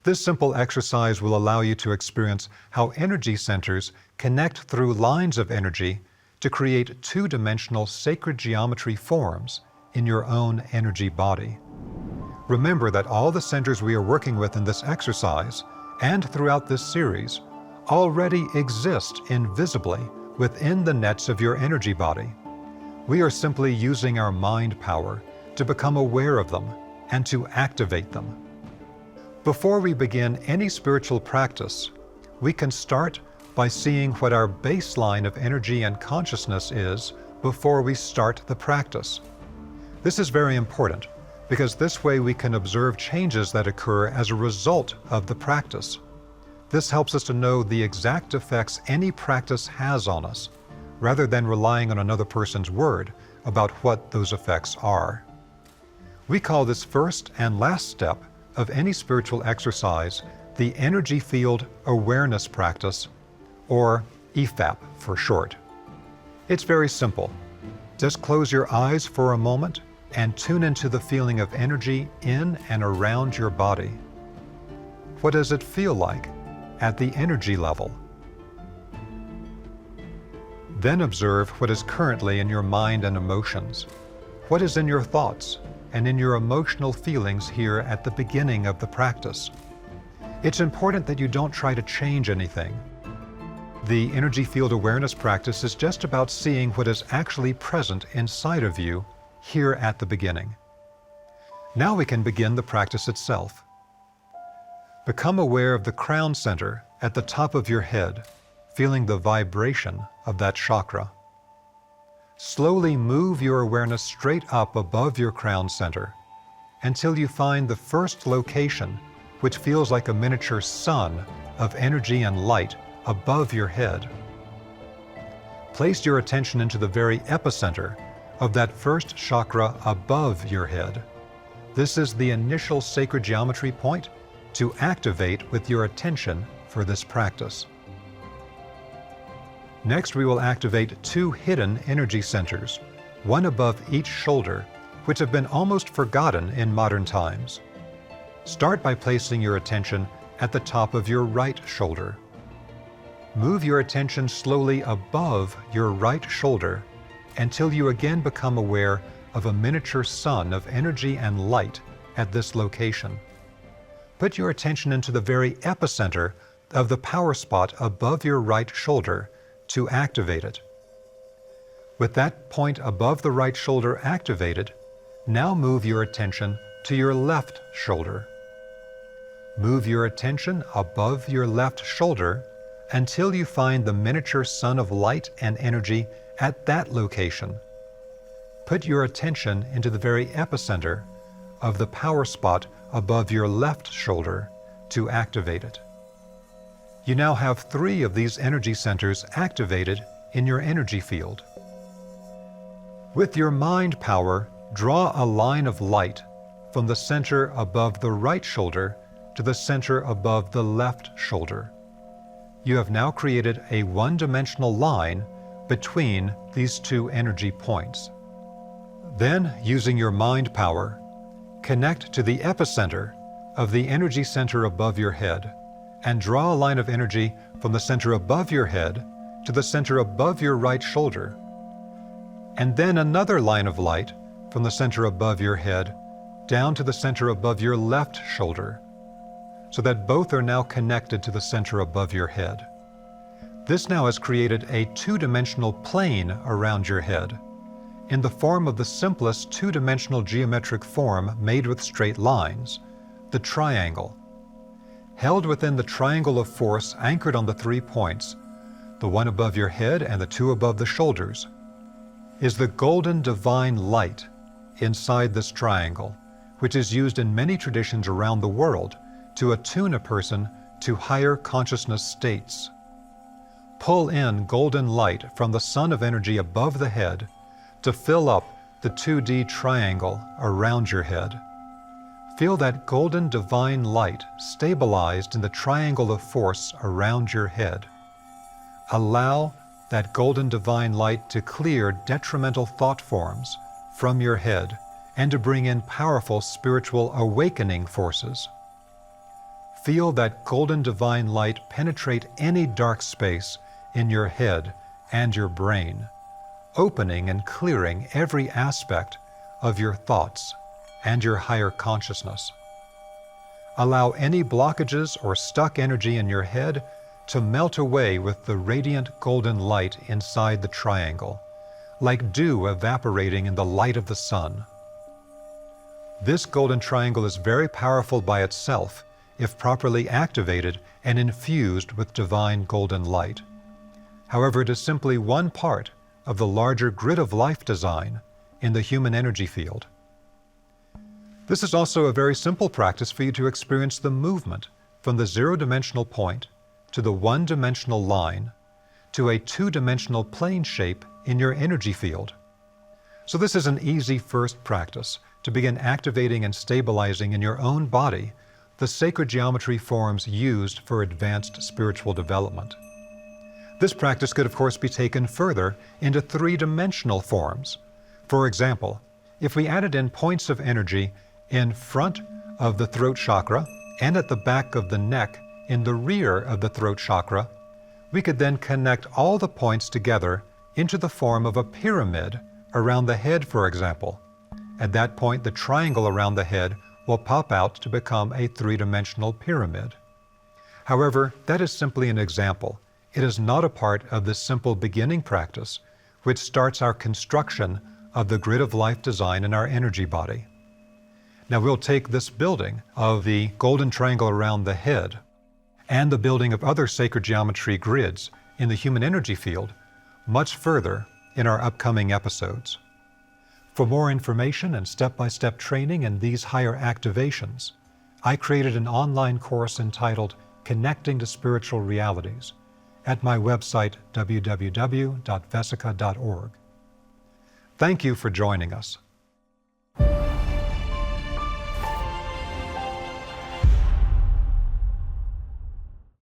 This simple exercise will allow you to experience how energy centers connect through lines of energy to create two-dimensional sacred geometry forms in your own energy body. Remember that all the centers we are working with in this exercise and throughout this series already exist invisibly within the nets of your energy body. We are simply using our mind power to become aware of them and to activate them. Before we begin any spiritual practice, we can start by seeing what our baseline of energy and consciousness is before we start the practice. This is very important because this way we can observe changes that occur as a result of the practice. This helps us to know the exact effects any practice has on us, rather than relying on another person's word about what those effects are. We call this first and last step of any spiritual exercise the Energy Field Awareness Practice, or EFAP for short. It's very simple. Just close your eyes for a moment and tune into the feeling of energy in and around your body. What does it feel like at the energy level? Then observe what is currently in your mind and emotions. What is in your thoughts and in your emotional feelings here at the beginning of the practice? It's important that you don't try to change anything. The Energy Field Awareness practice is just about seeing what is actually present inside of you here at the beginning. Now we can begin the practice itself. Become aware of the crown center at the top of your head, feeling the vibration of that chakra. Slowly move your awareness straight up above your crown center until you find the first location which feels like a miniature sun of energy and light above your head. Place your attention into the very epicenter of that first chakra above your head. This is the initial sacred geometry point to activate with your attention for this practice. Next, we will activate two hidden energy centers, one above each shoulder, which have been almost forgotten in modern times. Start by placing your attention at the top of your right shoulder. Move your attention slowly above your right shoulder until you again become aware of a miniature sun of energy and light at this location. Put your attention into the very epicenter of the power spot above your right shoulder to activate it. With that point above the right shoulder activated, now move your attention to your left shoulder. Move your attention above your left shoulder until you find the miniature sun of light and energy at that location. Put your attention into the very epicenter of the power spot above your left shoulder to activate it. You now have 3 of these energy centers activated in your energy field. With your mind power, draw a line of light from the center above the right shoulder to the center above the left shoulder. You have now created a one-dimensional line between these 2 energy points. Then, using your mind power, connect to the epicenter of the energy center above your head and draw a line of energy from the center above your head to the center above your right shoulder, and then another line of light from the center above your head down to the center above your left shoulder, so that both are now connected to the center above your head. This now has created a 2-dimensional plane around your head, in the form of the simplest 2-dimensional geometric form made with straight lines, the triangle. Held within the triangle of force anchored on the 3 points, the one above your head and the 2 above the shoulders, is the golden divine light inside this triangle, which is used in many traditions around the world to attune a person to higher consciousness states. Pull in golden light from the sun of energy above the head to fill up the 2D triangle around your head. Feel that golden divine light stabilized in the triangle of force around your head. Allow that golden divine light to clear detrimental thought forms from your head and to bring in powerful spiritual awakening forces. feel that golden divine light penetrate any dark space in your head and your brain, opening and clearing every aspect of your thoughts and your higher consciousness. Allow any blockages or stuck energy in your head to melt away with the radiant golden light inside the triangle, like dew evaporating in the light of the sun. This golden triangle is very powerful by itself if properly activated and infused with divine golden light. However, it is simply one part of the larger grid of life design in the human energy field. This is also a very simple practice for you to experience the movement from the zero-dimensional point to the one-dimensional line to a two-dimensional plane shape in your energy field. So this is an easy first practice to begin activating and stabilizing in your own body the sacred geometry forms used for advanced spiritual development. This practice could of course be taken further into three-dimensional forms. For example, if we added in points of energy in front of the throat chakra and at the back of the neck in the rear of the throat chakra, we could then connect all the points together into the form of a pyramid around the head, for example. At that point, the triangle around the head will pop out to become a three-dimensional pyramid. However, that is simply an example. It is not a part of this simple beginning practice, which starts our construction of the grid of life design in our energy body. Now we'll take this building of the golden triangle around the head and the building of other sacred geometry grids in the human energy field much further in our upcoming episodes. For more information and step-by-step training in these higher activations, I created an online course entitled Connecting to Spiritual Realities at my website www.vesica.org. Thank you for joining us.